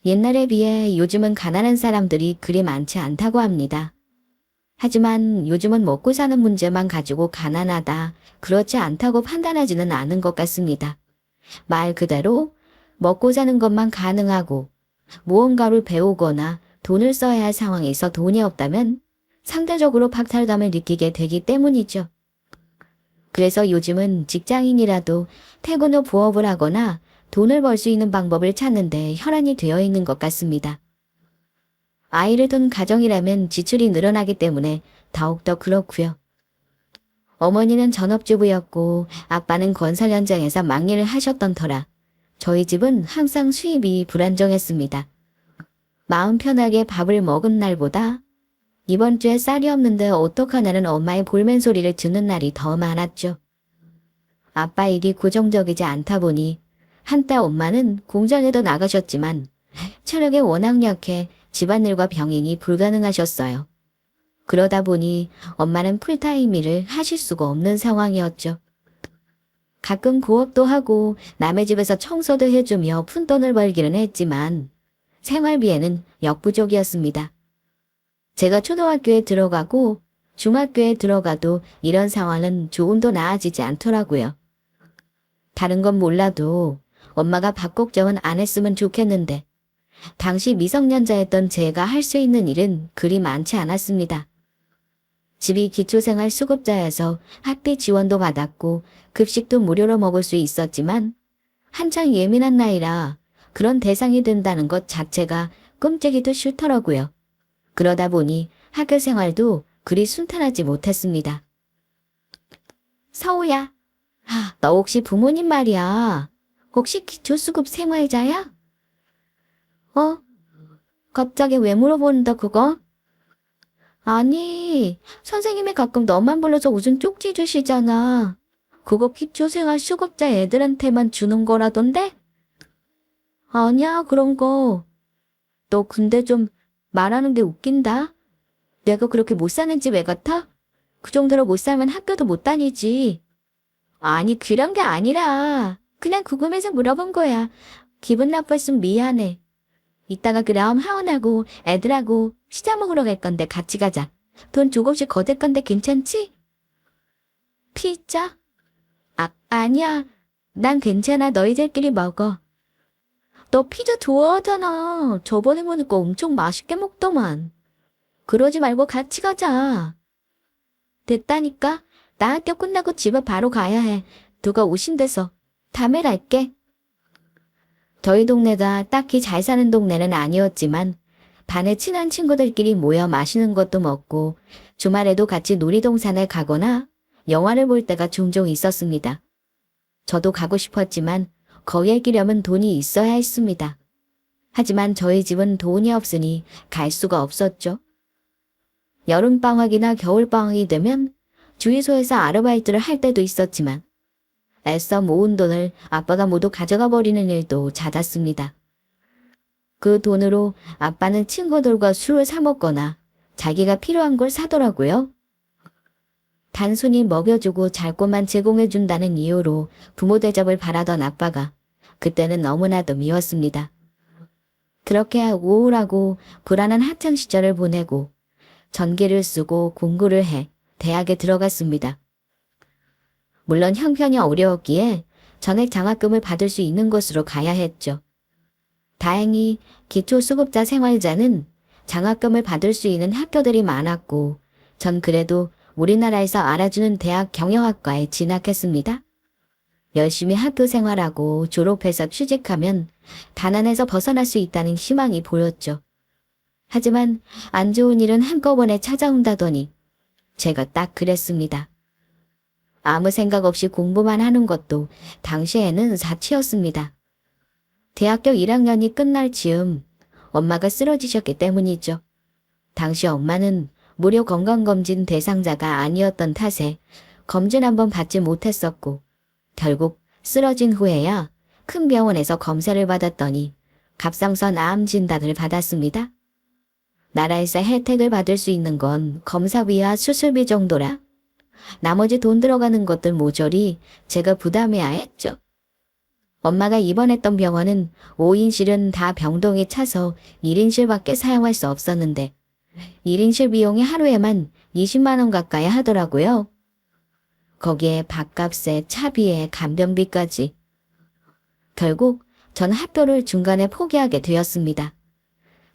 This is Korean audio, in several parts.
옛날에 비해 요즘은 가난한 사람들이 그리 많지 않다고 합니다. 하지만 요즘은 먹고 사는 문제만 가지고 가난하다, 그렇지 않다고 판단하지는 않은 것 같습니다. 말 그대로 먹고 사는 것만 가능하고 무언가를 배우거나 돈을 써야 할 상황에서 돈이 없다면 상대적으로 박탈감을 느끼게 되기 때문이죠. 그래서 요즘은 직장인이라도 퇴근 후 부업을 하거나 돈을 벌 수 있는 방법을 찾는데 혈안이 되어 있는 것 같습니다. 아이를 둔 가정이라면 지출이 늘어나기 때문에 더욱더 그렇고요. 어머니는 전업주부였고 아빠는 건설 현장에서 막일을 하셨던 터라 저희 집은 항상 수입이 불안정했습니다. 마음 편하게 밥을 먹은 날보다 이번 주에 쌀이 없는데 어떡하냐는 엄마의 볼멘 소리를 듣는 날이 더 많았죠. 아빠 일이 고정적이지 않다 보니 한때 엄마는 공장에도 나가셨지만 체력이 워낙 약해 집안일과 병행이 불가능하셨어요. 그러다 보니 엄마는 풀타임 일을 하실 수가 없는 상황이었죠. 가끔 부업도 하고 남의 집에서 청소도 해주며 푼돈을 벌기는 했지만 생활비에는 역부족이었습니다. 제가 초등학교에 들어가고 중학교에 들어가도 이런 상황은 조금도 나아지지 않더라고요. 다른 건 몰라도 엄마가 밥 걱정은 안 했으면 좋겠는데 당시 미성년자였던 제가 할 수 있는 일은 그리 많지 않았습니다. 집이 기초생활 수급자여서 학비 지원도 받았고 급식도 무료로 먹을 수 있었지만 한창 예민한 나이라 그런 대상이 된다는 것 자체가 꿈꾸기도 싫더라고요. 그러다 보니 학교 생활도 그리 순탄하지 못했습니다. 서우야, 너 혹시 부모님 말이야. 혹시 기초수급 생활자야? 어? 갑자기 왜 물어보는다 그거? 아니, 선생님이 가끔 너만 불러서 웃음 쪽지 주시잖아. 그거 기초생활 수급자 애들한테만 주는 거라던데? 아니야, 그런 거. 너 근데 좀 말하는 게 웃긴다. 내가 그렇게 못 사는 집 애 같아? 그 정도로 못 살면 학교도 못 다니지. 아니, 그런 게 아니라 그냥 궁금해서 물어본 거야. 기분 나빴으면 미안해. 이따가 그럼 하원하고 애들하고 피자 먹으러 갈 건데 같이 가자. 돈 조금씩 거둘 건데 괜찮지? 피자? 아니야. 난 괜찮아. 너희들끼리 먹어. 너 피자 좋아하잖아. 저번에 보니까 엄청 맛있게 먹더만. 그러지 말고 같이 가자. 됐다니까. 나 학교 끝나고 집에 바로 가야 해. 누가 오신대서. 다음에 갈게. 저희 동네가 딱히 잘 사는 동네는 아니었지만 반에 친한 친구들끼리 모여 마시는 것도 먹고 주말에도 같이 놀이동산에 가거나 영화를 볼 때가 종종 있었습니다. 저도 가고 싶었지만 거기에 끼려면 돈이 있어야 했습니다. 하지만 저희 집은 돈이 없으니 갈 수가 없었죠. 여름방학이나 겨울방학이 되면 주유소에서 아르바이트를 할 때도 있었지만 애써 모은 돈을 아빠가 모두 가져가 버리는 일도 잦았습니다. 그 돈으로 아빠는 친구들과 술을 사 먹거나 자기가 필요한 걸 사더라고요. 단순히 먹여주고 잘 곳만 제공해준다는 이유로 부모 대접을 바라던 아빠가 그때는 너무나도 미웠습니다. 그렇게 우울하고 불안한 학창 시절을 보내고 전기를 쓰고 공부를 해 대학에 들어갔습니다. 물론 형편이 어려웠기에 전액 장학금을 받을 수 있는 곳으로 가야 했죠. 다행히 기초수급자 생활자는 장학금을 받을 수 있는 학교들이 많았고 전 그래도 우리나라에서 알아주는 대학 경영학과에 진학했습니다. 열심히 학교 생활하고 졸업해서 취직하면 가난에서 벗어날 수 있다는 희망이 보였죠. 하지만 안 좋은 일은 한꺼번에 찾아온다더니 제가 딱 그랬습니다. 아무 생각 없이 공부만 하는 것도 당시에는 사치였습니다. 대학교 1학년이 끝날 즈음 엄마가 쓰러지셨기 때문이죠. 당시 엄마는 무료 건강검진 대상자가 아니었던 탓에 검진 한번 받지 못했었고 결국 쓰러진 후에야 큰 병원에서 검사를 받았더니 갑상선 암 진단을 받았습니다. 나라에서 혜택을 받을 수 있는 건 검사비와 수술비 정도라 나머지 돈 들어가는 것들 모조리 제가 부담해야 했죠. 엄마가 입원했던 병원은 5인실은 다 병동이 차서 1인실밖에 사용할 수 없었는데 1인실 비용이 하루에만 20만 원 가까이 하더라고요. 거기에 밥값에 차비에 간병비까지. 결국 전 학교를 중간에 포기하게 되었습니다.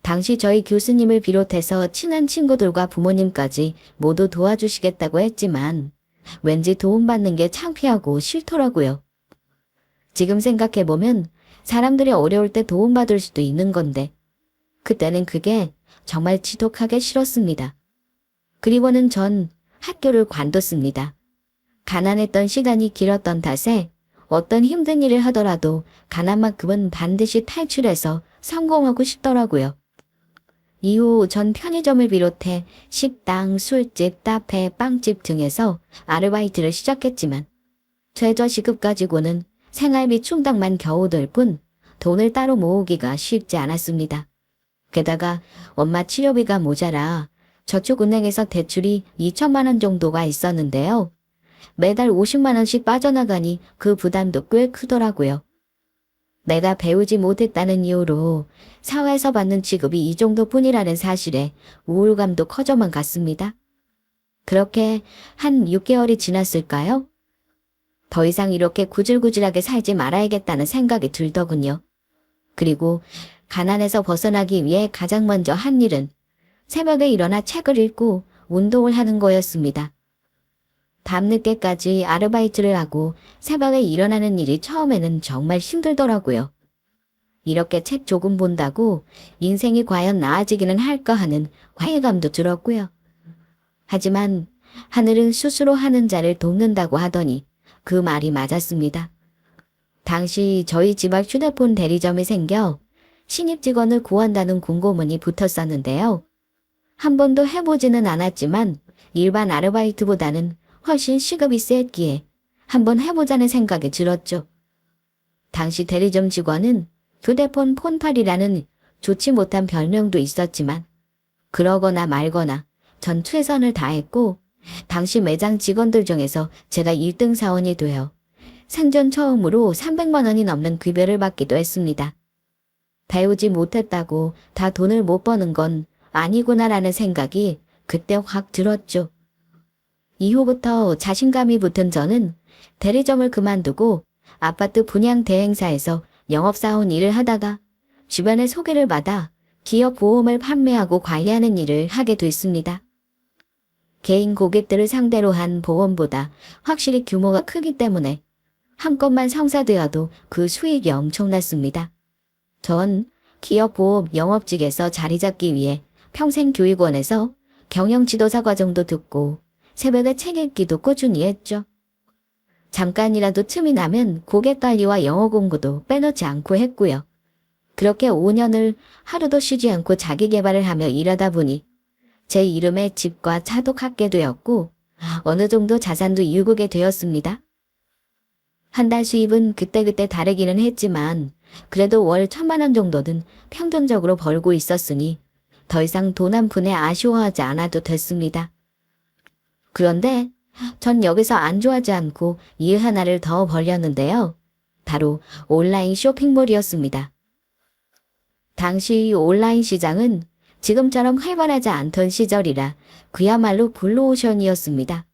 당시 저희 교수님을 비롯해서 친한 친구들과 부모님까지 모두 도와주시겠다고 했지만 왠지 도움받는 게 창피하고 싫더라고요. 지금 생각해보면 사람들이 어려울 때 도움받을 수도 있는 건데 그때는 그게 정말 지독하게 싫었습니다. 그리고는 전 학교를 관뒀습니다. 가난했던 시간이 길었던 탓에 어떤 힘든 일을 하더라도 가난만큼은 반드시 탈출해서 성공하고 싶더라고요. 이후 전 편의점을 비롯해 식당, 술집, 카페, 빵집 등에서 아르바이트를 시작했지만 최저시급 가지고는 생활비 충당만 겨우 될 뿐 돈을 따로 모으기가 쉽지 않았습니다. 게다가 엄마 치료비가 모자라 저축은행에서 대출이 2천만 원 정도가 있었는데요. 매달 50만 원씩 빠져나가니 그 부담도 꽤 크더라고요. 내가 배우지 못했다는 이유로 사회에서 받는 취급이 이 정도뿐이라는 사실에 우울감도 커져만 갔습니다. 그렇게 한 6개월이 지났을까요? 더 이상 이렇게 구질구질하게 살지 말아야겠다는 생각이 들더군요. 그리고 가난에서 벗어나기 위해 가장 먼저 한 일은 새벽에 일어나 책을 읽고 운동을 하는 거였습니다. 밤늦게까지 아르바이트를 하고 새벽에 일어나는 일이 처음에는 정말 힘들더라고요. 이렇게 책 조금 본다고 인생이 과연 나아지기는 할까 하는 회의감도 들었고요. 하지만 하늘은 스스로 하는 자를 돕는다고 하더니 그 말이 맞았습니다. 당시 저희 집 앞 휴대폰 대리점이 생겨 신입 직원을 구한다는 공고문이 붙었었는데요. 한 번도 해보지는 않았지만 일반 아르바이트보다는 훨씬 시급이 셌기에 한번 해보자는 생각이 들었죠. 당시 대리점 직원은 휴대폰 폰팔이라는 좋지 못한 별명도 있었지만 그러거나 말거나 전 최선을 다했고 당시 매장 직원들 중에서 제가 1등 사원이 되어 생전 처음으로 300만 원이 넘는 급여를 받기도 했습니다. 배우지 못했다고 다 돈을 못 버는 건 아니구나라는 생각이 그때 확 들었죠. 이후부터 자신감이 붙은 저는 대리점을 그만두고 아파트 분양 대행사에서 영업사원 일을 하다가 주변의 소개를 받아 기업 보험을 판매하고 관리하는 일을 하게 됐습니다. 개인 고객들을 상대로 한 보험보다 확실히 규모가 크기 때문에 한건만 성사되어도 그 수익이 엄청났습니다. 전 기업 보험 영업직에서 자리 잡기 위해 평생교육원에서 경영지도사 과정도 듣고 새벽에 책 읽기도 꾸준히 했죠. 잠깐이라도 틈이 나면 고객관리와 영어 공부도 빼놓지 않고 했고요. 그렇게 5년을 하루도 쉬지 않고 자기 개발을 하며 일하다 보니 제 이름에 집과 차도 갖게 되었고 어느 정도 자산도 이루게 되었습니다. 한 달 수입은 그때그때 다르기는 했지만 그래도 월 1,000만 원 정도는 평균적으로 벌고 있었으니 더 이상 돈 한 푼에 아쉬워하지 않아도 됐습니다. 그런데 전 여기서 안주하지 않고 일 하나를 더 벌였는데요. 바로 온라인 쇼핑몰이었습니다. 당시 온라인 시장은 지금처럼 활발하지 않던 시절이라 그야말로 블루오션이었습니다.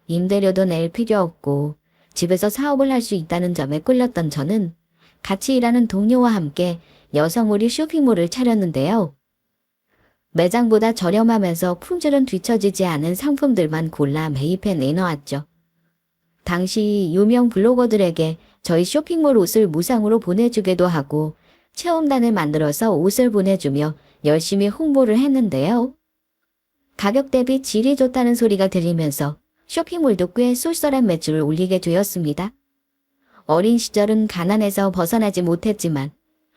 임대료도 낼 필요 없고 집에서 사업을 할 수 있다는 점에 끌렸던 저는 같이 일하는 동료와 함께 여성의류 쇼핑몰을 차렸는데요. 매장보다 저렴하면서 품질은 뒤처지지 않은 상품들만 골라 매입해 내놓았죠. 당시 유명 블로거들에게 저희 쇼핑몰 옷을 무상으로 보내주기도 하고 체험단을 만들어서 옷을 보내주며 열심히 홍보를 했는데요. 가격 대비 질이 좋다는 소리가 들리면서 쇼핑몰도 꽤 쏠쏠한 매출을 올리게 되었습니다. 어린 시절은 가난해서 벗어나지 못했지만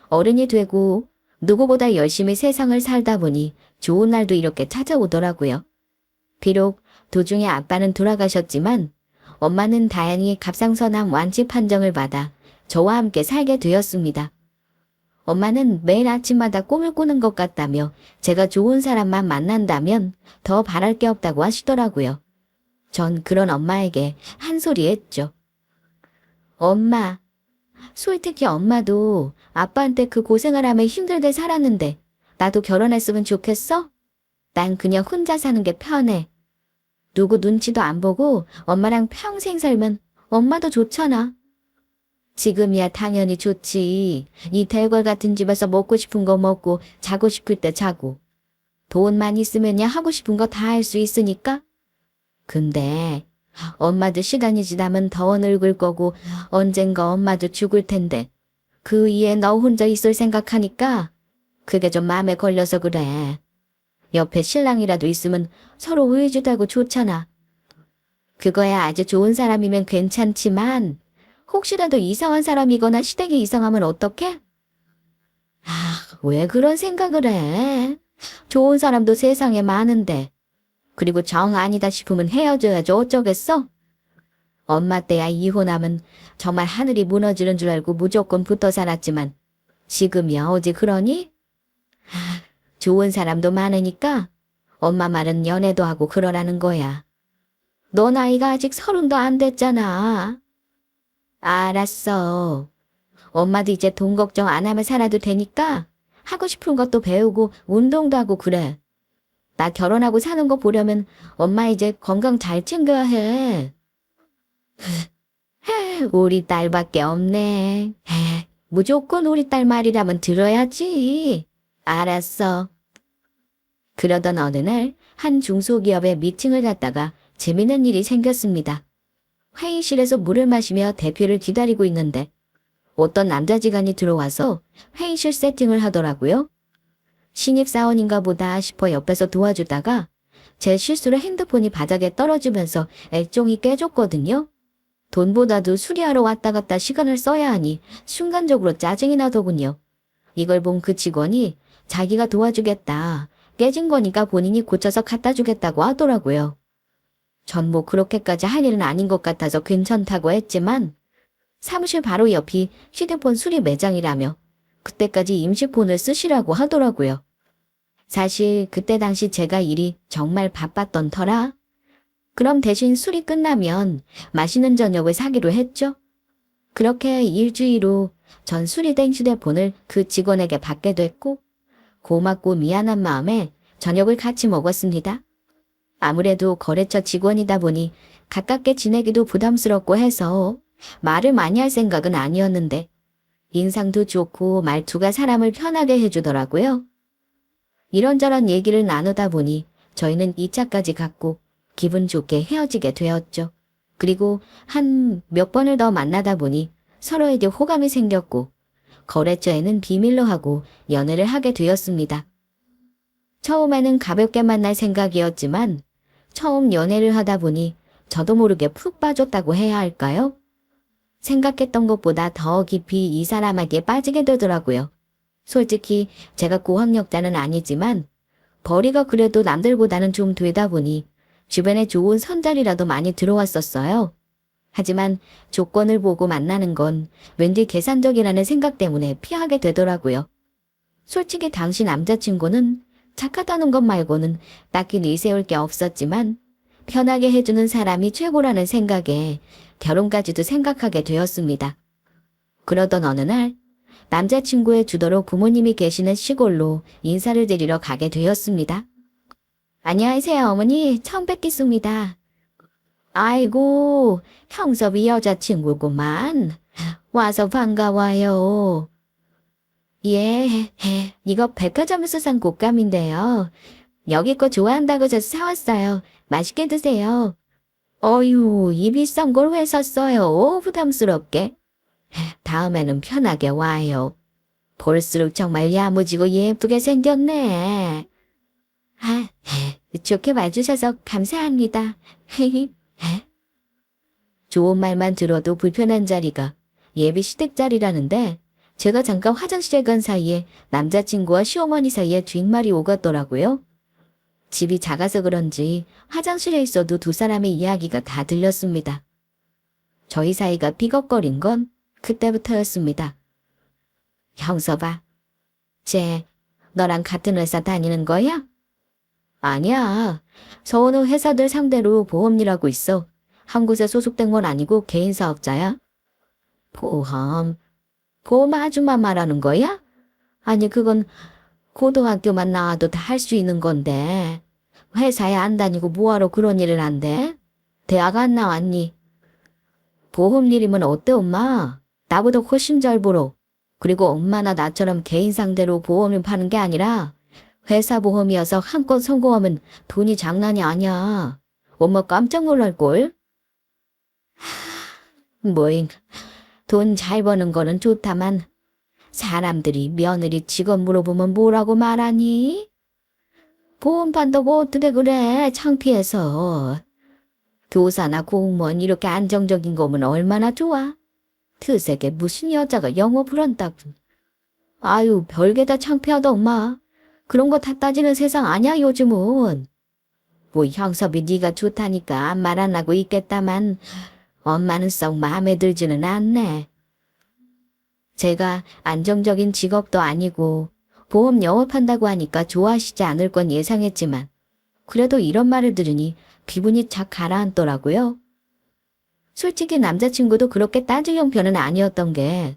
어른이 되고 누구보다 열심히 세상을 살다 보니 좋은 날도 이렇게 찾아오더라고요. 비록 도중에 아빠는 돌아가셨지만 엄마는 다행히 갑상선암 완치 판정을 받아 저와 함께 살게 되었습니다. 엄마는 매일 아침마다 꿈을 꾸는 것 같다며 제가 좋은 사람만 만난다면 더 바랄 게 없다고 하시더라고요. 전 그런 엄마에게 한 소리 했죠. 엄마, 솔직히 엄마도 아빠한테 그 고생을 하며 힘들게 살았는데 나도 결혼했으면 좋겠어? 난 그냥 혼자 사는 게 편해. 누구 눈치도 안 보고 엄마랑 평생 살면 엄마도 좋잖아. 지금이야 당연히 좋지. 이 대궐 같은 집에서 먹고 싶은 거 먹고 자고 싶을 때 자고. 돈만 있으면야 하고 싶은 거 다 할 수 있으니까. 근데 엄마도 시간이 지나면 더 늙을 거고 언젠가 엄마도 죽을 텐데 그 위에 너 혼자 있을 생각하니까 그게 좀 마음에 걸려서 그래. 옆에 신랑이라도 있으면 서로 의지되고 좋잖아. 그거야 아주 좋은 사람이면 괜찮지만 혹시라도 이상한 사람이거나 시댁이 이상하면 어떡해? 왜 그런 생각을 해? 좋은 사람도 세상에 많은데. 그리고 정 아니다 싶으면 헤어져야지 어쩌겠어? 엄마 때야 이혼하면 정말 하늘이 무너지는 줄 알고 무조건 붙어 살았지만 지금이야 어디 그러니? 좋은 사람도 많으니까 엄마 말은 연애도 하고 그러라는 거야. 너 나이가 아직 30도 안 됐잖아. 알았어. 엄마도 이제 돈 걱정 안 하면 살아도 되니까 하고 싶은 것도 배우고 운동도 하고 그래. 나 결혼하고 사는 거 보려면 엄마 이제 건강 잘 챙겨야 해. 우리 딸밖에 없네. 무조건 우리 딸 말이라면 들어야지. 알았어. 그러던 어느 날 한 중소기업에 미팅을 갔다가 재밌는 일이 생겼습니다. 회의실에서 물을 마시며 대표를 기다리고 있는데 어떤 남자 직원이 들어와서 회의실 세팅을 하더라고요. 신입사원인가 보다 싶어 옆에서 도와주다가 제 실수로 핸드폰이 바닥에 떨어지면서 액정이 깨졌거든요. 돈보다도 수리하러 왔다 갔다 시간을 써야 하니 순간적으로 짜증이 나더군요. 이걸 본 그 직원이 자기가 도와주겠다. 깨진 거니까 본인이 고쳐서 갖다 주겠다고 하더라고요. 전 뭐 그렇게까지 할 일은 아닌 것 같아서 괜찮다고 했지만 사무실 바로 옆이 휴대폰 수리 매장이라며 그때까지 임시폰을 쓰시라고 하더라고요. 사실 그때 당시 제가 일이 정말 바빴던 터라 그럼 대신 수리 끝나면 맛있는 저녁을 사기로 했죠. 그렇게 일주일 후 전 수리된 휴대폰을 그 직원에게 받게 됐고 고맙고 미안한 마음에 저녁을 같이 먹었습니다. 아무래도 거래처 직원이다 보니 가깝게 지내기도 부담스럽고 해서 말을 많이 할 생각은 아니었는데 인상도 좋고 말투가 사람을 편하게 해주더라고요. 이런저런 얘기를 나누다 보니 저희는 2차까지 갔고 기분 좋게 헤어지게 되었죠. 그리고 한 몇 번을 더 만나다 보니 서로에게 호감이 생겼고 거래처에는 비밀로 하고 연애를 하게 되었습니다. 처음에는 가볍게 만날 생각이었지만 처음 연애를 하다 보니 저도 모르게 푹 빠졌다고 해야 할까요? 생각했던 것보다 더 깊이 이 사람에게 빠지게 되더라고요. 솔직히 제가 고학력자는 아니지만 벌이가 그래도 남들보다는 좀 되다 보니 주변에 좋은 선자리라도 많이 들어왔었어요. 하지만 조건을 보고 만나는 건 왠지 계산적이라는 생각 때문에 피하게 되더라고요. 솔직히 당시 남자친구는 착하다는 것 말고는 딱히 내세울 게 없었지만 편하게 해주는 사람이 최고라는 생각에 결혼까지도 생각하게 되었습니다. 그러던 어느 날 남자친구의 주도로 부모님이 계시는 시골로 인사를 드리러 가게 되었습니다. 안녕하세요 어머니, 처음 뵙겠습니다. 아이고, 형섭이 여자친구구만. 와서 반가워요. 예, 이거 백화점에서 산 곶감인데요. 여기 거 좋아한다고 저 사왔어요. 맛있게 드세요. 어휴, 이 비싼 걸 왜 샀어요? 부담스럽게. 다음에는 편하게 와요. 볼수록 정말 야무지고 예쁘게 생겼네. 좋게 봐주셔서 감사합니다. 좋은 말만 들어도 불편한 자리가 예비 시댁 자리라는데 제가 잠깐 화장실에 간 사이에 남자친구와 시어머니 사이에 뒷말이 오갔더라고요. 집이 작아서 그런지 화장실에 있어도 두 사람의 이야기가 다 들렸습니다. 저희 사이가 삐걱거린 건 그때부터였습니다. 형서봐, 쟤 너랑 같은 회사 다니는 거야? 아니야. 서운한 회사들 상대로 보험 일하고 있어. 한 곳에 소속된 건 아니고 개인 사업자야. 보험. 보험 아줌마 말하는 거야? 아니, 그건 고등학교만 나와도 다 할 수 있는 건데. 회사에 안 다니고 뭐하러 그런 일을 한대? 대학 안 나왔니? 보험 일이면 어때, 엄마? 나보다 훨씬 잘 벌어. 그리고 엄마나 나처럼 개인 상대로 보험을 파는 게 아니라 회사 보험이어서 한 건 성공하면 돈이 장난이 아니야. 엄마 깜짝 놀랄걸? 뭐잉, 돈 잘 버는 거는 좋다만 사람들이 며느리 직업 물어보면 뭐라고 말하니? 보험 판다고 어떻게 그래, 창피해서. 교사나 공무원 이렇게 안정적인 거면 얼마나 좋아. 트색에 무슨 여자가 영업을 한다고. 아유, 별게 다 창피하다, 엄마. 그런 거 다 따지는 세상 아니야, 요즘은. 뭐 형섭이 네가 좋다니까 말 안 하고 있겠다만 엄마는 썩 마음에 들지는 않네. 제가 안정적인 직업도 아니고 보험 영업한다고 하니까 좋아하시지 않을 건 예상했지만 그래도 이런 말을 들으니 기분이 착 가라앉더라고요. 솔직히 남자친구도 그렇게 따질 형편은 아니었던 게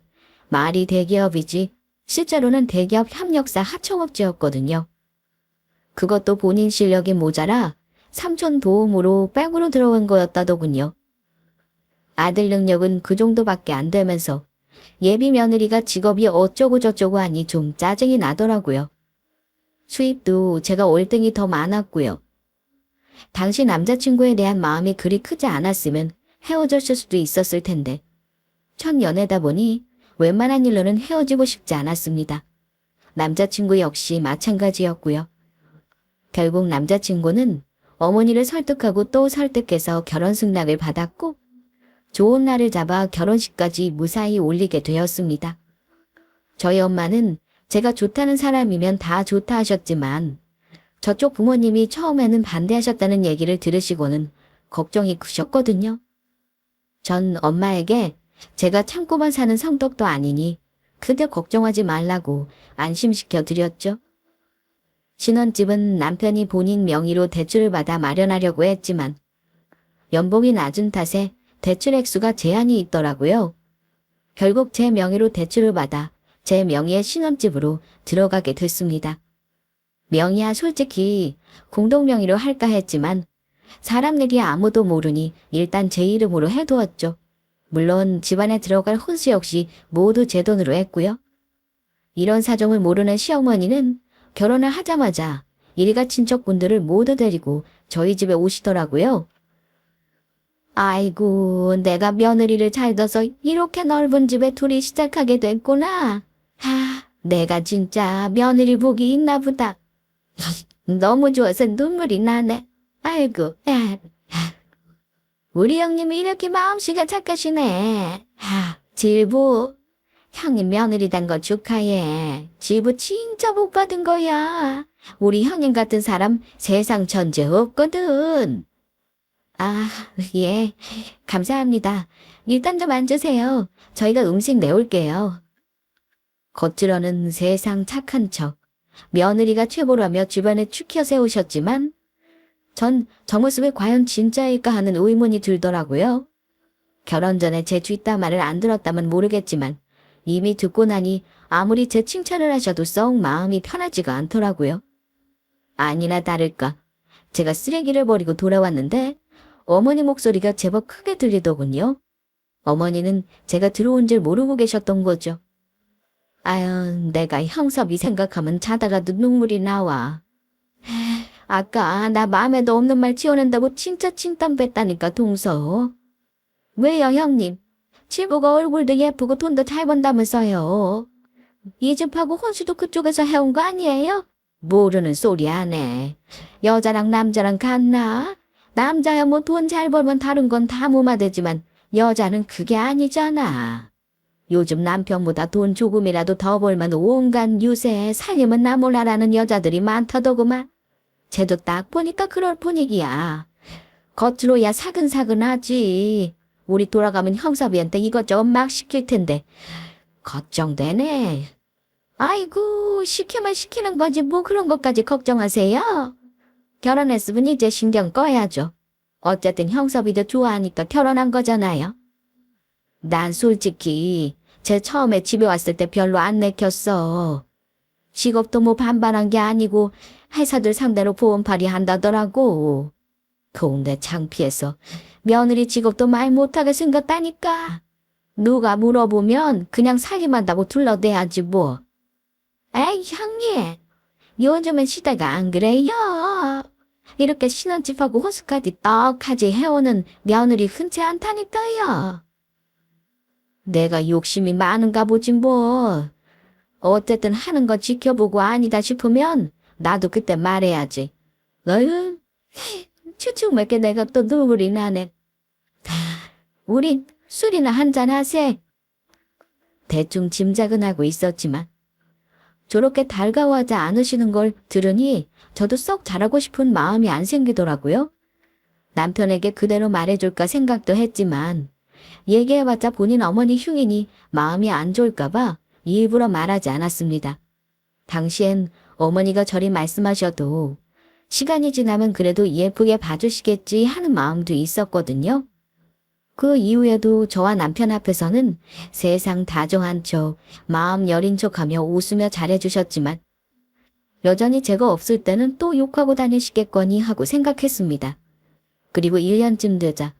말이 대기업이지 실제로는 대기업 협력사 하청업체였거든요. 그것도 본인 실력이 모자라 삼촌 도움으로 백으로 들어온 거였다더군요. 아들 능력은 그 정도밖에 안 되면서 예비 며느리가 직업이 어쩌고 저쩌고 하니 좀 짜증이 나더라고요. 수입도 제가 월등히 더 많았고요. 당시 남자친구에 대한 마음이 그리 크지 않았으면 헤어졌을 수도 있었을 텐데 첫 연애다 보니 웬만한 일로는 헤어지고 싶지 않았습니다. 남자친구 역시 마찬가지였고요. 결국 남자친구는 어머니를 설득하고 또 설득해서 결혼 승낙을 받았고 좋은 날을 잡아 결혼식까지 무사히 올리게 되었습니다. 저희 엄마는 제가 좋다는 사람이면 다 좋다 하셨지만 저쪽 부모님이 처음에는 반대하셨다는 얘기를 들으시고는 걱정이 크셨거든요. 전 엄마에게 제가 참고만 사는 성격도 아니니 크게 걱정하지 말라고 안심시켜 드렸죠. 신혼집은 남편이 본인 명의로 대출을 받아 마련하려고 했지만 연봉이 낮은 탓에 대출 액수가 제한이 있더라고요. 결국 제 명의로 대출을 받아 제 명의의 신혼집으로 들어가게 됐습니다. 명의야 솔직히 공동 명의로 할까 했지만 사람들이 아무도 모르니 일단 제 이름으로 해두었죠. 물론 집안에 들어갈 혼수 역시 모두 제 돈으로 했고요. 이런 사정을 모르는 시어머니는 결혼을 하자마자 일가 친척분들을 모두 데리고 저희 집에 오시더라고요. 아이고, 내가 며느리를 잘 둬서 이렇게 넓은 집에 둘이 시작하게 됐구나. 내가 진짜 며느리 복이 있나 보다. 너무 좋아서 눈물이 나네. 아이고, 우리 형님이 이렇게 마음씨가 착하시네. 질부, 형님 며느리 단 거 축하해. 질부 진짜 복 받은 거야. 우리 형님 같은 사람 세상 천재 없거든. 예, 감사합니다. 일단 좀 앉으세요. 저희가 음식 내올게요. 겉으로는 세상 착한 척, 며느리가 최고라며 주변에 축혀 세우셨지만 전 저 모습이 과연 진짜일까 하는 의문이 들더라고요. 결혼 전에 제 뒷담화를 안 들었다면 모르겠지만 이미 듣고 나니 아무리 제 칭찬을 하셔도 썩 마음이 편하지가 않더라고요. 아니나 다를까 제가 쓰레기를 버리고 돌아왔는데 어머니 목소리가 제법 크게 들리더군요. 어머니는 제가 들어온 줄 모르고 계셨던 거죠. 아유, 내가 형섭이 생각하면 자다가도 눈물이 나와. 아까 나 마음에도 없는 말 지어낸다고 진짜 칭찬 뱉다니까 동서. 왜요 형님? 칠보가 얼굴도 예쁘고 돈도 잘 번다면서요. 이 집하고 혼수도 그쪽에서 해온 거 아니에요? 모르는 소리 하네. 여자랑 남자랑 같나? 남자야 뭐 돈 잘 벌면 다른 건 다 무마되지만 여자는 그게 아니잖아. 요즘 남편보다 돈 조금이라도 더 벌면 온갖 유세 살림은 나 몰라라는 여자들이 많다더구만. 쟤도 딱 보니까 그럴 분위기야. 겉으로야 사근사근하지. 우리 돌아가면 형섭이한테 이것저것 막 시킬 텐데 걱정되네. 아이고 시키면 시키는 거지 뭐 그런 것까지 걱정하세요. 결혼했으면 이제 신경 꺼야죠. 어쨌든 형섭이도 좋아하니까 결혼한 거잖아요. 난 솔직히 쟤 처음에 집에 왔을 때 별로 안 내켰어. 직업도 뭐 반반한 게 아니고 회사들 상대로 보험팔이 한다더라고. 그런데 창피해서 며느리 직업도 말 못하게 생겼다니까. 누가 물어보면 그냥 살림한다고 둘러대야지 뭐. 에이 형님, 요즘은 시대가 안 그래요. 이렇게 신혼집하고 호수까지 떡하지 해오는 며느리 흔치 않다니까요. 내가 욕심이 많은가 보지 뭐. 어쨌든 하는 거 지켜보고 아니다 싶으면 나도 그때 말해야지. 어휴, 추측맞게 내가 또 눈물이 나네. 우린 술이나 한잔 하세. 대충 짐작은 하고 있었지만 저렇게 달가워하지 않으시는 걸 들으니 저도 썩 잘하고 싶은 마음이 안 생기더라고요. 남편에게 그대로 말해줄까 생각도 했지만 얘기해봤자 본인 어머니 흉이니 마음이 안 좋을까봐 일부러 말하지 않았습니다. 당시엔 어머니가 저리 말씀하셔도 시간이 지나면 그래도 예쁘게 봐주시겠지 하는 마음도 있었거든요. 그 이후에도 저와 남편 앞에서는 세상 다정한 척, 마음 여린 척하며 웃으며 잘해주셨지만 여전히 제가 없을 때는 또 욕하고 다니시겠거니 하고 생각했습니다. 그리고 1년쯤 되자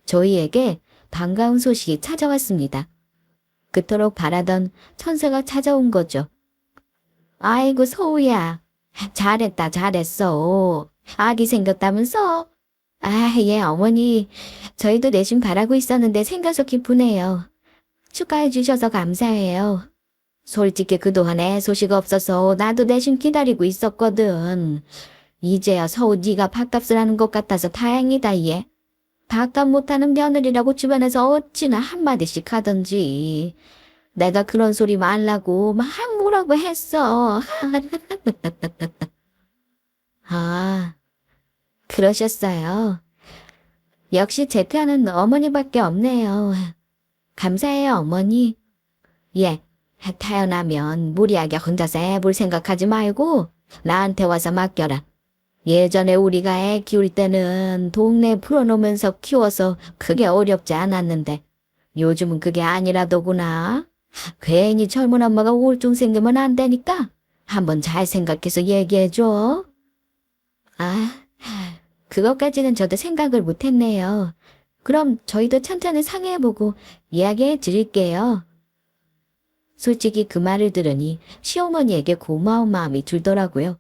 저희에게 반가운 소식이 찾아왔습니다. 그토록 바라던 천사가 찾아온 거죠. 아이고 소우야, 잘했다 잘했어. 아기 생겼다면서? 아, 예 어머니, 저희도 내심 바라고 있었는데 생겨서 기쁘네요. 축하해 주셔서 감사해요. 솔직히 그동안 애 소식 없어서 나도 내심 기다리고 있었거든. 이제야 서우 네가 밥값을 하는 것 같아서 다행이다 얘. 밥값 못하는 며느리라고 주변에서 어찌나 한마디씩 하던지. 내가 그런 소리 말라고 막 뭐라고 했어. 아, 그러셨어요. 역시 제 편은 어머니밖에 없네요. 감사해요 어머니. 예, 태어나면 무리하게 혼자서 애 볼 생각하지 말고 나한테 와서 맡겨라. 예전에 우리가 애 키울 때는 동네 풀어놓으면서 키워서 그게 어렵지 않았는데 요즘은 그게 아니라더구나. 괜히 젊은 엄마가 우울증 생기면 안 되니까 한번 잘 생각해서 얘기해줘. 아, 그것까지는 저도 생각을 못했네요. 그럼 저희도 천천히 상의해보고 이야기해 드릴게요. 솔직히 그 말을 들으니 시어머니에게 고마운 마음이 들더라고요.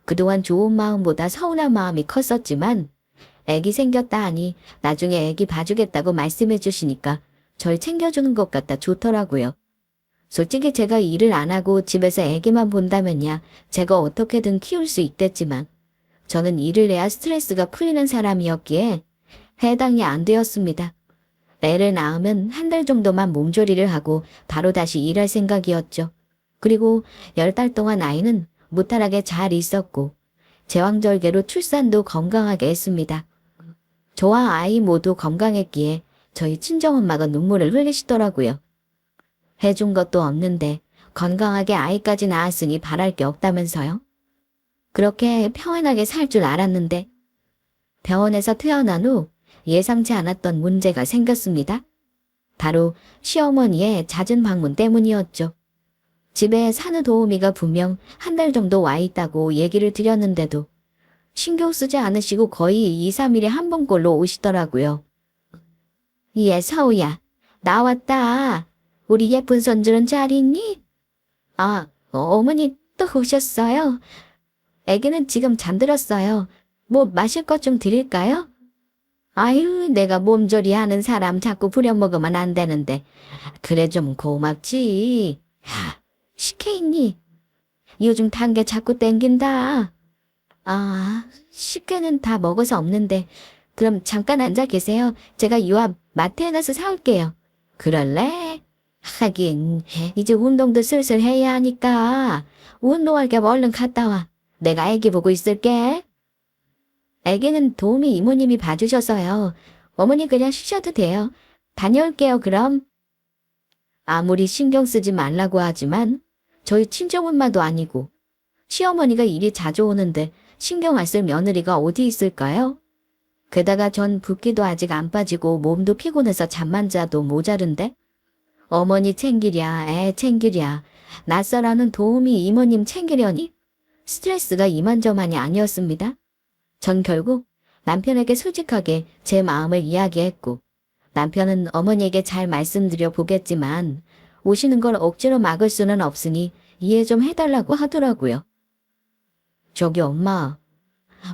그동안 좋은 마음보다 서운한 마음이 컸었지만 애기 생겼다 하니 나중에 애기 봐주겠다고 말씀해 주시니까 절 챙겨주는 것 같다 좋더라고요. 솔직히 제가 일을 안 하고 집에서 애기만 본다면야 제가 어떻게든 키울 수 있겠지만 저는 일을 해야 스트레스가 풀리는 사람이었기에 해당이 안 되었습니다. 애를 낳으면 한 달 정도만 몸조리를 하고 바로 다시 일할 생각이었죠. 그리고 10달 동안 아이는 무탈하게 잘 있었고 제왕절개로 출산도 건강하게 했습니다. 저와 아이 모두 건강했기에 저희 친정엄마가 눈물을 흘리시더라고요. 해준 것도 없는데 건강하게 아이까지 낳았으니 바랄 게 없다면서요. 그렇게 평안하게 살 줄 알았는데 병원에서 퇴원한 후 예상치 않았던 문제가 생겼습니다. 바로 시어머니의 잦은 방문 때문이었죠. 집에 산후도우미가 분명 한 달 정도 와 있다고 얘기를 드렸는데도 신경 쓰지 않으시고 거의 2, 3일에 한 번꼴로 오시더라고요. 예, 서우야. 나왔다. 우리 예쁜 손주는 잘 있니? 아, 어머니 또 오셨어요? 애기는 지금 잠들었어요. 뭐 마실 것 좀 드릴까요? 아유, 내가 몸조리 하는 사람 자꾸 부려먹으면 안 되는데. 그래 좀 고맙지. 식혜 있니? 요즘 단 게 자꾸 땡긴다. 아, 식혜는 다 먹어서 없는데. 그럼 잠깐 앉아 계세요. 제가 요 앞 마트에 나서 사올게요. 그럴래? 하긴 이제 운동도 슬슬 해야 하니까 운동할 겸 얼른 갔다 와. 내가 애기 보고 있을게. 애기는 도우미 이모님이 봐주셔서요. 어머니 그냥 쉬셔도 돼요. 다녀올게요 그럼. 아무리 신경 쓰지 말라고 하지만 저희 친정엄마도 아니고 시어머니가 일이 자주 오는데 신경 안 쓸 며느리가 어디 있을까요? 게다가 전 붓기도 아직 안 빠지고 몸도 피곤해서 잠만 자도 모자른데 어머니 챙기랴, 애 챙기랴, 낯설어하는 도우미 이모님 챙기려니 스트레스가 이만저만이 아니었습니다. 전 결국 남편에게 솔직하게 제 마음을 이야기했고, 남편은 어머니에게 잘 말씀드려 보겠지만 오시는 걸 억지로 막을 수는 없으니 이해 좀 해달라고 하더라고요. 저기 엄마,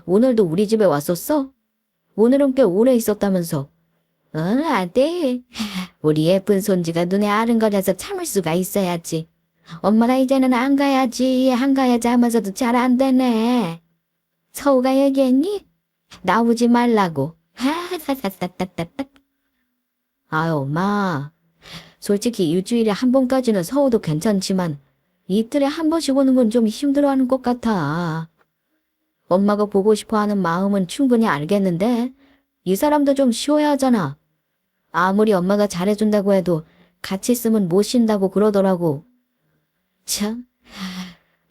오늘도 우리 집에 왔었어? 오늘은 꽤 오래 있었다면서. 응, 아들. 우리 예쁜 손주가 눈에 아른거려서 참을 수가 있어야지. 엄마가 이제는 안 가야지, 안 가야지 하면서도 잘 안 되네. 서우가 얘기했니? 나오지 말라고. 아유, 엄마. 솔직히 일주일에 한 번까지는 서우도 괜찮지만 이틀에 한 번씩 오는 건 좀 힘들어하는 것 같아. 엄마가 보고 싶어 하는 마음은 충분히 알겠는데 이 사람도 좀 쉬어야 하잖아. 아무리 엄마가 잘해준다고 해도 같이 있으면 못 쉰다고 그러더라고. 참,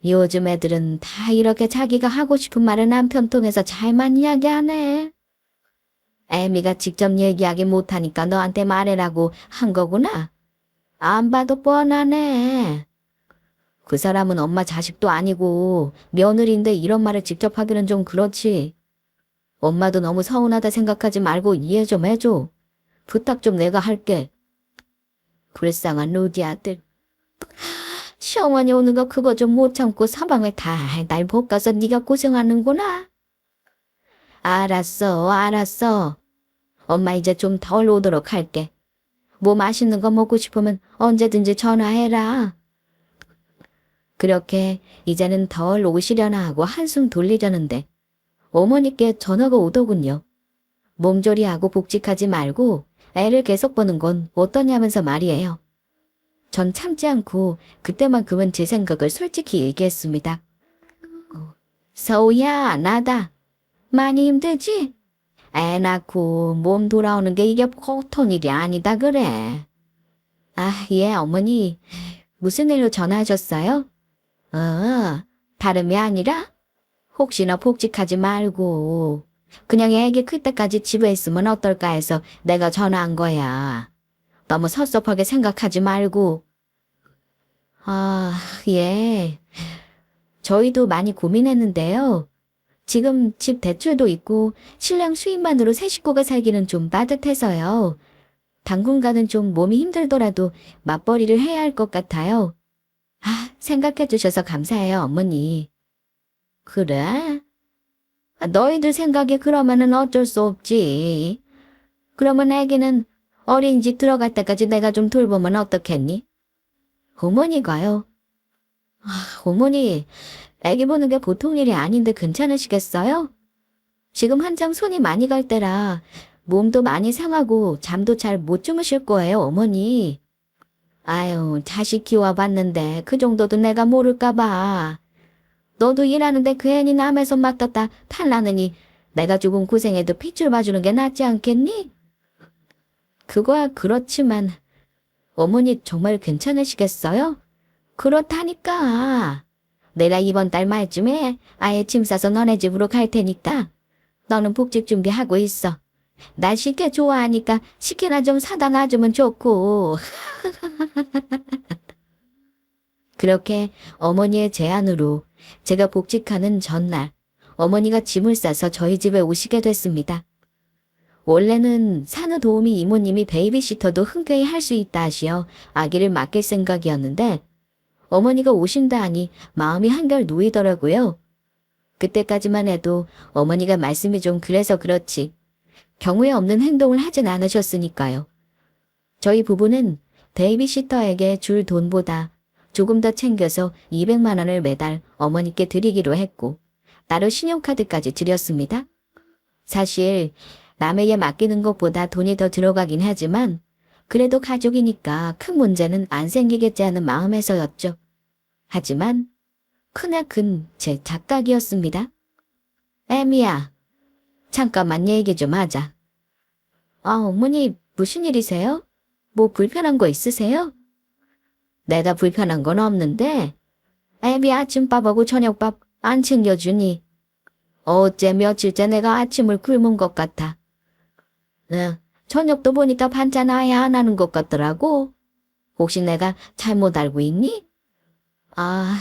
요즘 애들은 다 이렇게 자기가 하고 싶은 말을 남편 통해서 잘만 이야기하네. 애미가 직접 얘기하기 못하니까 너한테 말해라고 한 거구나. 안 봐도 뻔하네. 그 사람은 엄마 자식도 아니고 며느리인데 이런 말을 직접 하기는 좀 그렇지. 엄마도 너무 서운하다 생각하지 말고 이해 좀 해줘. 부탁 좀 내가 할게. 불쌍한 루디 아들. 시어머니 오는 거 그거 좀 못 참고 사방을 다 날 볶아서 네가 고생하는구나. 알았어, 알았어. 엄마 이제 좀 덜 오도록 할게. 뭐 맛있는 거 먹고 싶으면 언제든지 전화해라. 그렇게 이제는 덜 오시려나 하고 한숨 돌리려는데 어머니께 전화가 오더군요. 몸조리하고 복직하지 말고 애를 계속 보는 건 어떠냐면서 말이에요. 전 참지 않고 그때만큼은 제 생각을 솔직히 얘기했습니다. 서우야, 나다. 많이 힘들지? 애 낳고 몸 돌아오는 게 이게 보통 일이 아니다 그래. 아, 예, 어머니. 무슨 일로 전화하셨어요? 다름이 아니라 혹시나 복직하지 말고 그냥 애기 클 때까지 집에 있으면 어떨까 해서 내가 전화한 거야. 너무 섭섭하게 생각하지 말고. 아, 예. 저희도 많이 고민했는데요. 지금 집 대출도 있고 신랑 수입만으로 세 식구가 살기는 좀 빠듯해서요. 당분간은 좀 몸이 힘들더라도 맞벌이를 해야 할 것 같아요. 아, 생각해 주셔서 감사해요, 어머니. 그래? 너희들 생각에 그러면은 어쩔 수 없지. 그러면 애기는 어린이집 들어갈 때까지 내가 좀 돌보면 어떻겠니? 어머니가요. 어머니, 애기 보는 게 보통 일이 아닌데 괜찮으시겠어요? 지금 한창 손이 많이 갈 때라 몸도 많이 상하고 잠도 잘 못 주무실 거예요, 어머니. 아유, 자식 키워봤는데 그 정도도 내가 모를까 봐. 너도 일하는데 괜히 남의 손 맡았다 탈나느니 내가 조금 고생해도 핏줄 봐주는 게 낫지 않겠니? 그거야 그렇지만 어머니 정말 괜찮으시겠어요? 그렇다니까. 내가 이번 달 말쯤에 아예 짐 싸서 너네 집으로 갈 테니까 너는 복직 준비하고 있어. 날 쉽게 좋아하니까 식혜나 좀 사다 놔주면 좋고. 그렇게 어머니의 제안으로 제가 복직하는 전날 어머니가 짐을 싸서 저희 집에 오시게 됐습니다. 원래는 산후도우미 이모님이 베이비시터도 흔쾌히 할 수 있다 하시어 아기를 맡길 생각이었는데 어머니가 오신다 하니 마음이 한결 놓이더라고요. 그때까지만 해도 어머니가 말씀이 좀 그래서 그렇지 경우에 없는 행동을 하진 않으셨으니까요. 저희 부부는 베이비시터에게 줄 돈보다 조금 더 챙겨서 200만 원을 매달 어머니께 드리기로 했고 따로 신용카드까지 드렸습니다. 사실 남에게 맡기는 것보다 돈이 더 들어가긴 하지만 그래도 가족이니까 큰 문제는 안 생기겠지 하는 마음에서였죠. 하지만 크나큰 제 착각이었습니다. 애미야, 잠깐만 얘기 좀 하자. 아, 어머니 무슨 일이세요? 뭐 불편한 거 있으세요? 내가 불편한 건 없는데 애미 아침밥하고 저녁밥 안 챙겨주니 어째 며칠째 내가 아침을 굶은 것 같아. 네, 저녁도 보니까 반찬 아예 안 하는 것 같더라고. 혹시 내가 잘못 알고 있니? 아,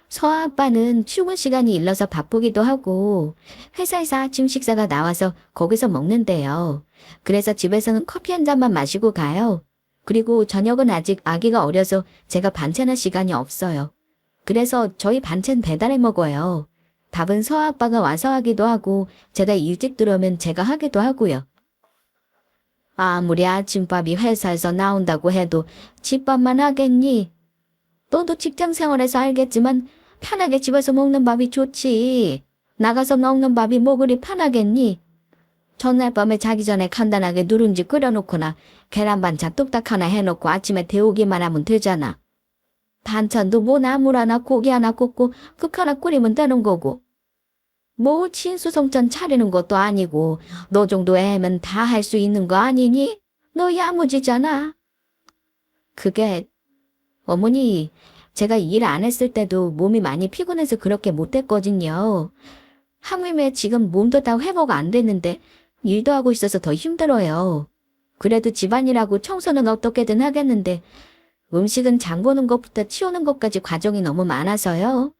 서아 아빠는 출근 시간이 일러서 바쁘기도 하고 회사에서 아침 식사가 나와서 거기서 먹는데요. 그래서 집에서는 커피 한 잔만 마시고 가요. 그리고 저녁은 아직 아기가 어려서 제가 반찬할 시간이 없어요. 그래서 저희 반찬 배달해 먹어요. 밥은 서아 아빠가 와서 하기도 하고 제가 일찍 들어오면 제가 하기도 하고요. 아무리 아침밥이 회사에서 나온다고 해도 집밥만 하겠니? 너도 직장 생활에서 알겠지만 편하게 집에서 먹는 밥이 좋지. 나가서 먹는 밥이 뭐 그리 편하겠니? 전날 밤에 자기 전에 간단하게 누룽지 끓여놓거나 계란 반찬 뚝딱 하나 해놓고 아침에 데우기만 하면 되잖아. 반찬도 뭐 나물 하나 고기 하나 굽고 국 하나 끓이면 되는 거고. 뭐 진수성찬 차리는 것도 아니고 너 정도 애면 다 할 수 있는 거 아니니? 너 야무지잖아. 그게 어머니, 제가 일 안 했을 때도 몸이 많이 피곤해서 그렇게 못했거든요. 하물며 지금 몸도 다 회복 안 됐는데 일도 하고 있어서 더 힘들어요. 그래도 집안일하고 청소는 어떻게든 하겠는데 음식은 장 보는 것부터 치우는 것까지 과정이 너무 많아서요.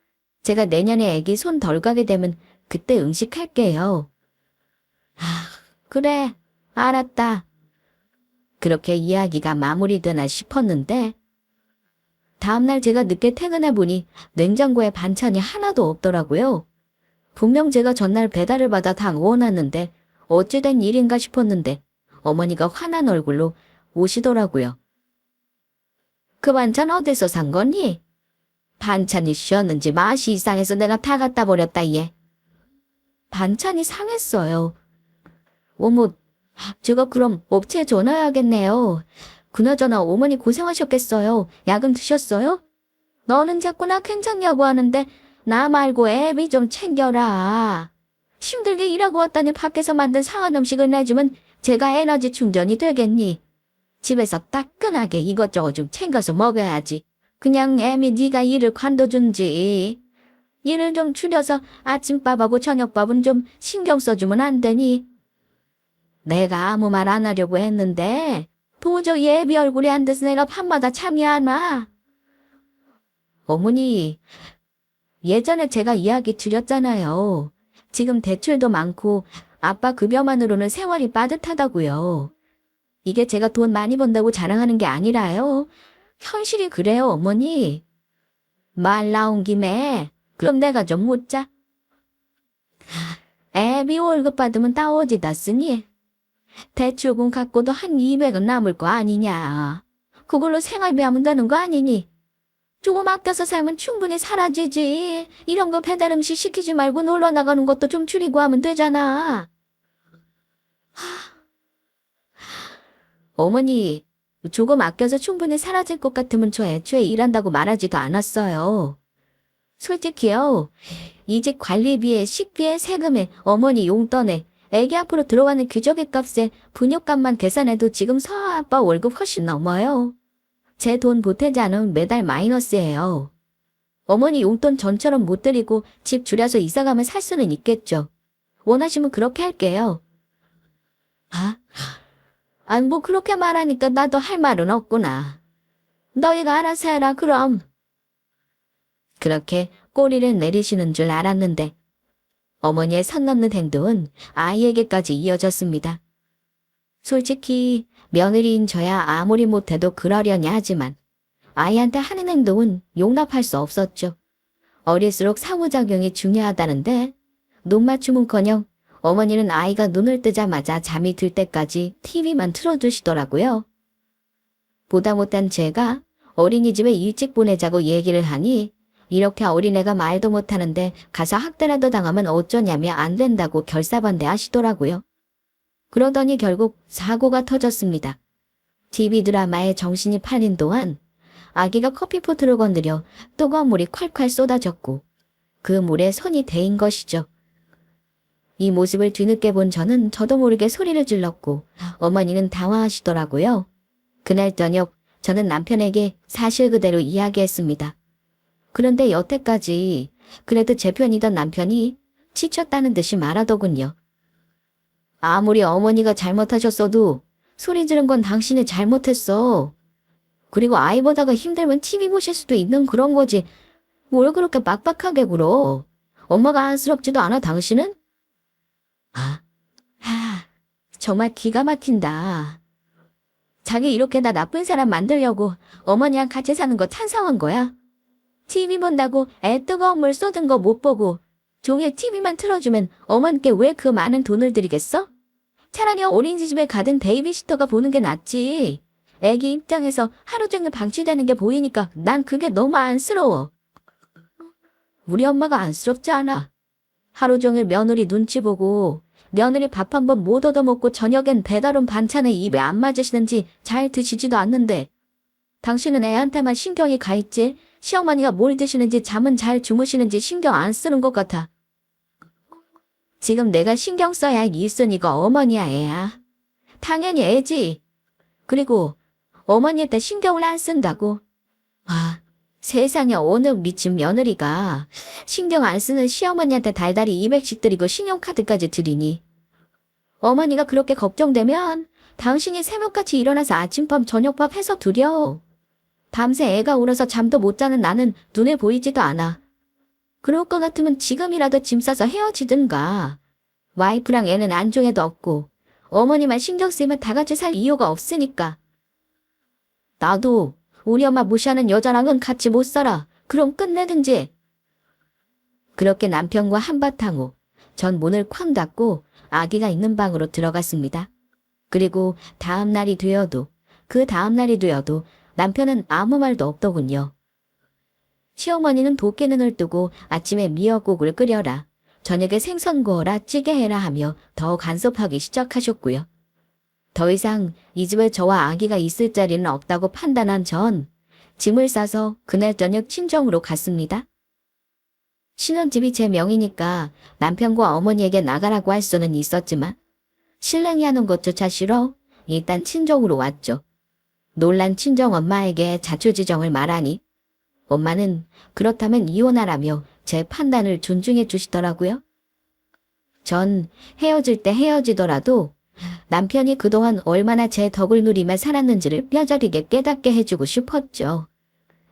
제가 내년에 애기 손 덜 가게 되면 그때 음식할게요. 아, 그래, 알았다. 그렇게 이야기가 마무리되나 싶었는데 다음날 제가 늦게 퇴근해 보니 냉장고에 반찬이 하나도 없더라고요. 분명 제가 전날 배달을 받아 다 넣어놨는데 어찌된 일인가 싶었는데 어머니가 화난 얼굴로 오시더라고요. 그 반찬 어디서 산 거니? 반찬이 쉬었는지 맛이 이상해서 내가 다 갖다 버렸다 얘. 반찬이 상했어요. 어머, 제가 그럼 업체에 전화해야겠네요. 그나저나 어머니 고생하셨겠어요. 약은 드셨어요? 너는 자꾸 나 괜찮냐고 하는데 나 말고 애비 좀 챙겨라. 힘들게 일하고 왔다니 밖에서 만든 상한 음식을 내주면 제가 에너지 충전이 되겠니? 집에서 따끈하게 이것저것 좀 챙겨서 먹어야지. 그냥 애미 네가 일을 관둬준지. 일을 좀 줄여서 아침밥하고 저녁밥은 좀 신경 써주면 안 되니? 내가 아무 말 안 하려고 했는데 도저히 애비 얼굴이 안 돼서 내가 밤마다 잠이 안 와. 어머니, 예전에 제가 이야기 드렸잖아요. 지금 대출도 많고 아빠 급여만으로는 생활이 빠듯하다고요. 이게 제가 돈 많이 번다고 자랑하는 게 아니라요. 현실이 그래요, 어머니. 말 나온 김에 그럼 내가 좀 묻자. 애비 월급 받으면 다 어디다 쓰니? 대출금 갖고도 한 200은 남을 거 아니냐. 그걸로 생활비 하면 되는 거 아니니? 조금 아껴서 살면 충분히 사라지지. 이런 거 배달 음식 시키지 말고 놀러 나가는 것도 좀 줄이고 하면 되잖아. 어머니, 조금 아껴서 충분히 사라질 것 같으면 저 애초에 일한다고 말하지도 않았어요. 솔직히요, 이 집 관리비에 식비에 세금에 어머니 용돈에 애기 앞으로 들어가는 기저귀 값에 분유값만 계산해도 지금 서아 아빠 월급 훨씬 넘어요. 제 돈 보태지 않으면 매달 마이너스예요. 어머니 용돈 전처럼 못 드리고 집 줄여서 이사가면 살 수는 있겠죠. 원하시면 그렇게 할게요. 뭐 그렇게 말하니까 나도 할 말은 없구나. 너희가 알아서 해라 그럼. 그렇게 꼬리를 내리시는 줄 알았는데 어머니의 선 넘는 행동은 아이에게까지 이어졌습니다. 솔직히 며느리인 저야 아무리 못해도 그러려니 하지만 아이한테 하는 행동은 용납할 수 없었죠. 어릴수록 상호작용이 중요하다는데 눈 맞춤은커녕 어머니는 아이가 눈을 뜨자마자 잠이 들 때까지 TV만 틀어주시더라고요. 보다 못한 제가 어린이집에 일찍 보내자고 얘기를 하니 이렇게 어린애가 말도 못하는데 가서 학대라도 당하면 어쩌냐며 안 된다고 결사반대하시더라고요. 그러더니 결국 사고가 터졌습니다. TV 드라마에 정신이 팔린 동안 아기가 커피포트를 건드려 뜨거운 물이 콸콸 쏟아졌고 그 물에 손이 대인 것이죠. 이 모습을 뒤늦게 본 저는 저도 모르게 소리를 질렀고 어머니는 당황하시더라고요. 그날 저녁 저는 남편에게 사실 그대로 이야기했습니다. 그런데 여태까지 그래도 제 편이던 남편이 지쳤다는 듯이 말하더군요. 아무리 어머니가 잘못하셨어도 소리 지른 건 당신이 잘못했어. 그리고 아이 보다가 힘들면 TV 보실 수도 있는 그런 거지. 뭘 그렇게 빡빡하게 굴어. 엄마가 안쓰럽지도 않아, 당신은? 아, 정말 기가 막힌다. 자기 이렇게 나 나쁜 사람 만들려고 어머니랑 같이 사는 거 찬성한 거야? TV 본다고 애 뜨거운 물 쏟은 거 못 보고 종일 TV만 틀어주면 어머니께 왜 그 많은 돈을 드리겠어? 차라리 어린이집에 가든 베이비시터가 보는 게 낫지. 애기 입장에서 하루 종일 방치되는 게 보이니까 난 그게 너무 안쓰러워. 우리 엄마가 안쓰럽지 않아. 하루 종일 며느리 눈치 보고 며느리 밥 한 번 못 얻어먹고 저녁엔 배달 온 반찬에 입에 안 맞으시는지 잘 드시지도 않는데 당신은 애한테만 신경이 가 있지 시어머니가 뭘 드시는지 잠은 잘 주무시는지 신경 안 쓰는 것 같아. 지금 내가 신경 써야 할 일순위가 어머니야 애야. 당연히 애지. 그리고 어머니한테 신경을 안 쓴다고. 세상에 어느 미친 며느리가 신경 안 쓰는 시어머니한테 달달이 200씩 드리고 신용카드까지 드리니. 어머니가 그렇게 걱정되면 당신이 새벽같이 일어나서 아침밥 저녁밥 해서 드려. 밤새 애가 울어서 잠도 못 자는 나는 눈에 보이지도 않아. 그럴 것 같으면 지금이라도 짐 싸서 헤어지든가. 와이프랑 애는 안중에도 없고 어머니만 신경 쓰이면 다 같이 살 이유가 없으니까. 나도 우리 엄마 무시하는 여자랑은 같이 못 살아. 그럼 끝내든지. 그렇게 남편과 한바탕 후 전 문을 쾅 닫고 아기가 있는 방으로 들어갔습니다. 그리고 그 다음 날이 되어도 남편은 아무 말도 없더군요. 시어머니는 도깨 눈을 뜨고 아침에 미역국을 끓여라, 저녁에 생선 구워라, 찌개 해라 하며 더 간섭하기 시작하셨고요. 더 이상 이 집에 저와 아기가 있을 자리는 없다고 판단한 전 짐을 싸서 그날 저녁 친정으로 갔습니다. 신혼집이 제 명이니까 남편과 어머니에게 나가라고 할 수는 있었지만 신랑이 하는 것조차 싫어 일단 친정으로 왔죠. 놀란 친정엄마에게 자초지정을 말하니 엄마는 그렇다면 이혼하라며 제 판단을 존중해 주시더라고요. 전 헤어질 때 헤어지더라도 남편이 그동안 얼마나 제 덕을 누리며 살았는지를 뼈저리게 깨닫게 해주고 싶었죠.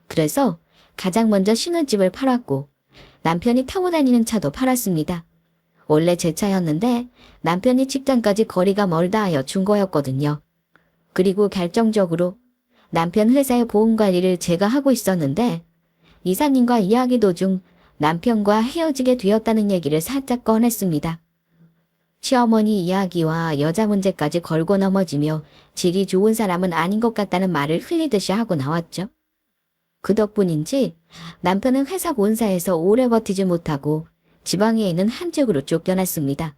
그래서 가장 먼저 신혼집을 팔았고 남편이 타고 다니는 차도 팔았습니다. 원래 제 차였는데 남편이 직장까지 거리가 멀다 하여 준 거였거든요. 그리고 결정적으로 남편 회사의 보험관리를 제가 하고 있었는데 이사님과 이야기 도중 남편과 헤어지게 되었다는 얘기를 살짝 꺼냈습니다. 시어머니 이야기와 여자 문제까지 걸고 넘어지며 질이 좋은 사람은 아닌 것 같다는 말을 흘리듯이 하고 나왔죠. 그 덕분인지 남편은 회사 본사에서 오래 버티지 못하고 지방에 있는 한 쪽으로 쫓겨났습니다.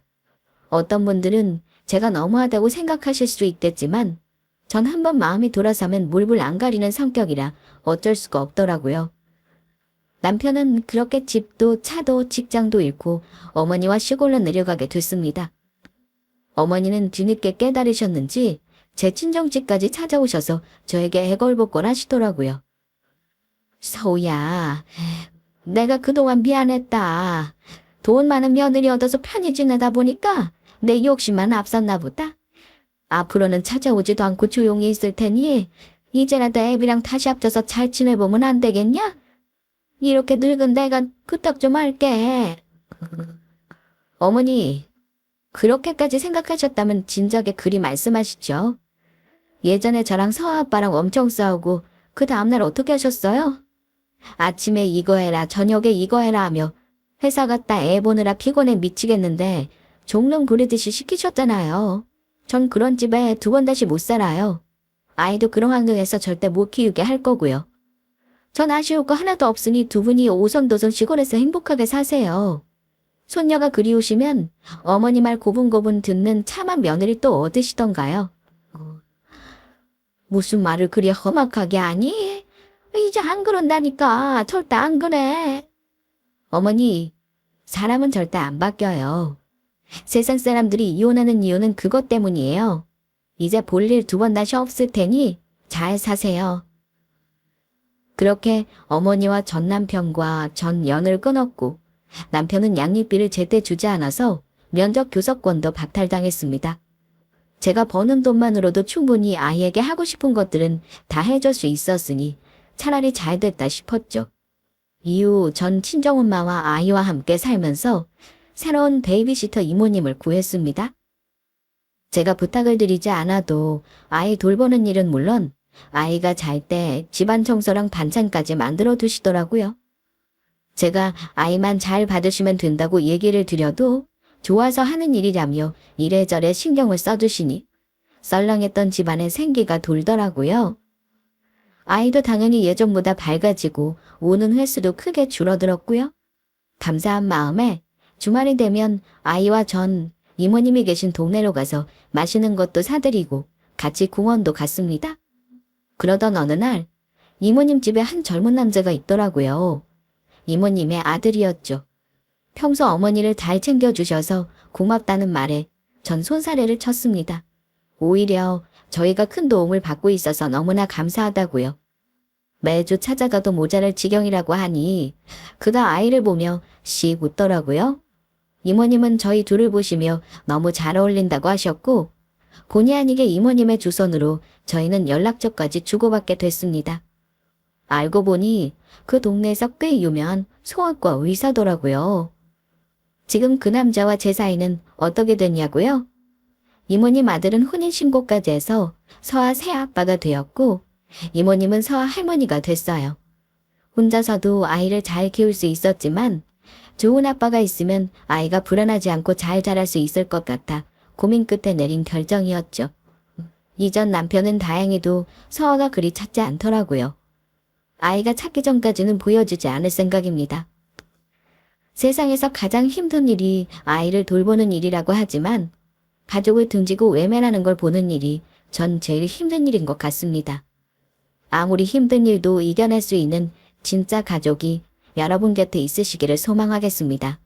어떤 분들은 제가 너무하다고 생각하실 수 있겠지만 전 한번 마음이 돌아서면 물불 안 가리는 성격이라 어쩔 수가 없더라고요. 남편은 그렇게 집도 차도 직장도 잃고 어머니와 시골로 내려가게 됐습니다. 어머니는 뒤늦게 깨달으셨는지 제 친정집까지 찾아오셔서 저에게 애걸복걸 하시더라고요. 서우야, 내가 그동안 미안했다. 돈 많은 며느리 얻어서 편히 지내다 보니까 내 욕심만 앞섰나 보다. 앞으로는 찾아오지도 않고 조용히 있을 테니 이제라도 애비랑 다시 합쳐서 잘 지내보면 안 되겠냐? 이렇게 늙은 내가 부탁 좀 할게. 어머니, 그렇게까지 생각하셨다면 진작에 그리 말씀하시죠. 예전에 저랑 서아 아빠랑 엄청 싸우고 그 다음날 어떻게 하셨어요? 아침에 이거 해라 저녁에 이거 해라 하며 회사 갔다 애 보느라 피곤해 미치겠는데 종론 부리듯이 시키셨잖아요. 전 그런 집에 두 번 다시 못 살아요. 아이도 그런 환경에서 절대 못 키우게 할 거고요. 전 아쉬울 거 하나도 없으니 두 분이 오손도손 시골에서 행복하게 사세요. 손녀가 그리우시면 어머니 말 고분고분 듣는 참한 며느리 또 얻으시던가요? 무슨 말을 그리 험악하게 하니? 이제 안 그런다니까. 절대 안 그래. 어머니, 사람은 절대 안 바뀌어요. 세상 사람들이 이혼하는 이유는 그것 때문이에요. 이제 볼 일 두 번 다시 없을 테니 잘 사세요. 그렇게 어머니와 전 남편과 전 연을 끊었고 남편은 양육비를 제때 주지 않아서 면접 교섭권도 박탈당했습니다. 제가 버는 돈만으로도 충분히 아이에게 하고 싶은 것들은 다 해줄 수 있었으니 차라리 잘 됐다 싶었죠. 이후 전 친정엄마와 아이와 함께 살면서 새로운 베이비시터 이모님을 구했습니다. 제가 부탁을 드리지 않아도 아이 돌보는 일은 물론 아이가 잘 때 집안 청소랑 반찬까지 만들어 두시더라고요. 제가 아이만 잘 봐주시면 된다고 얘기를 드려도 좋아서 하는 일이라며 이래저래 신경을 써주시니 썰렁했던 집안에 생기가 돌더라고요. 아이도 당연히 예전보다 밝아지고 오는 횟수도 크게 줄어들었고요. 감사한 마음에 주말이 되면 아이와 전 이모님이 계신 동네로 가서 맛있는 것도 사드리고 같이 공원도 갔습니다. 그러던 어느 날 이모님 집에 한 젊은 남자가 있더라고요. 이모님의 아들이었죠. 평소 어머니를 잘 챙겨주셔서 고맙다는 말에 전 손사래를 쳤습니다. 오히려 저희가 큰 도움을 받고 있어서 너무나 감사하다고요. 매주 찾아가도 모자랄 지경이라고 하니 그가 아이를 보며 씩 웃더라고요. 이모님은 저희 둘을 보시며 너무 잘 어울린다고 하셨고 본의 아니게 이모님의 주선으로 저희는 연락처까지 주고받게 됐습니다. 알고 보니 그 동네에서 꽤 유명한 소아과 의사더라고요. 지금 그 남자와 제 사이는 어떻게 됐냐고요? 이모님 아들은 혼인신고까지 해서 서아 새아빠가 되었고 이모님은 서아 할머니가 됐어요. 혼자서도 아이를 잘 키울 수 있었지만 좋은 아빠가 있으면 아이가 불안하지 않고 잘 자랄 수 있을 것 같아 고민 끝에 내린 결정이었죠. 이전 남편은 다행히도 서아가 그리 찾지 않더라고요. 아이가 찾기 전까지는 보여주지 않을 생각입니다. 세상에서 가장 힘든 일이 아이를 돌보는 일이라고 하지만 가족을 등지고 외면하는 걸 보는 일이 전 제일 힘든 일인 것 같습니다. 아무리 힘든 일도 이겨낼 수 있는 진짜 가족이 여러분 곁에 있으시기를 소망하겠습니다.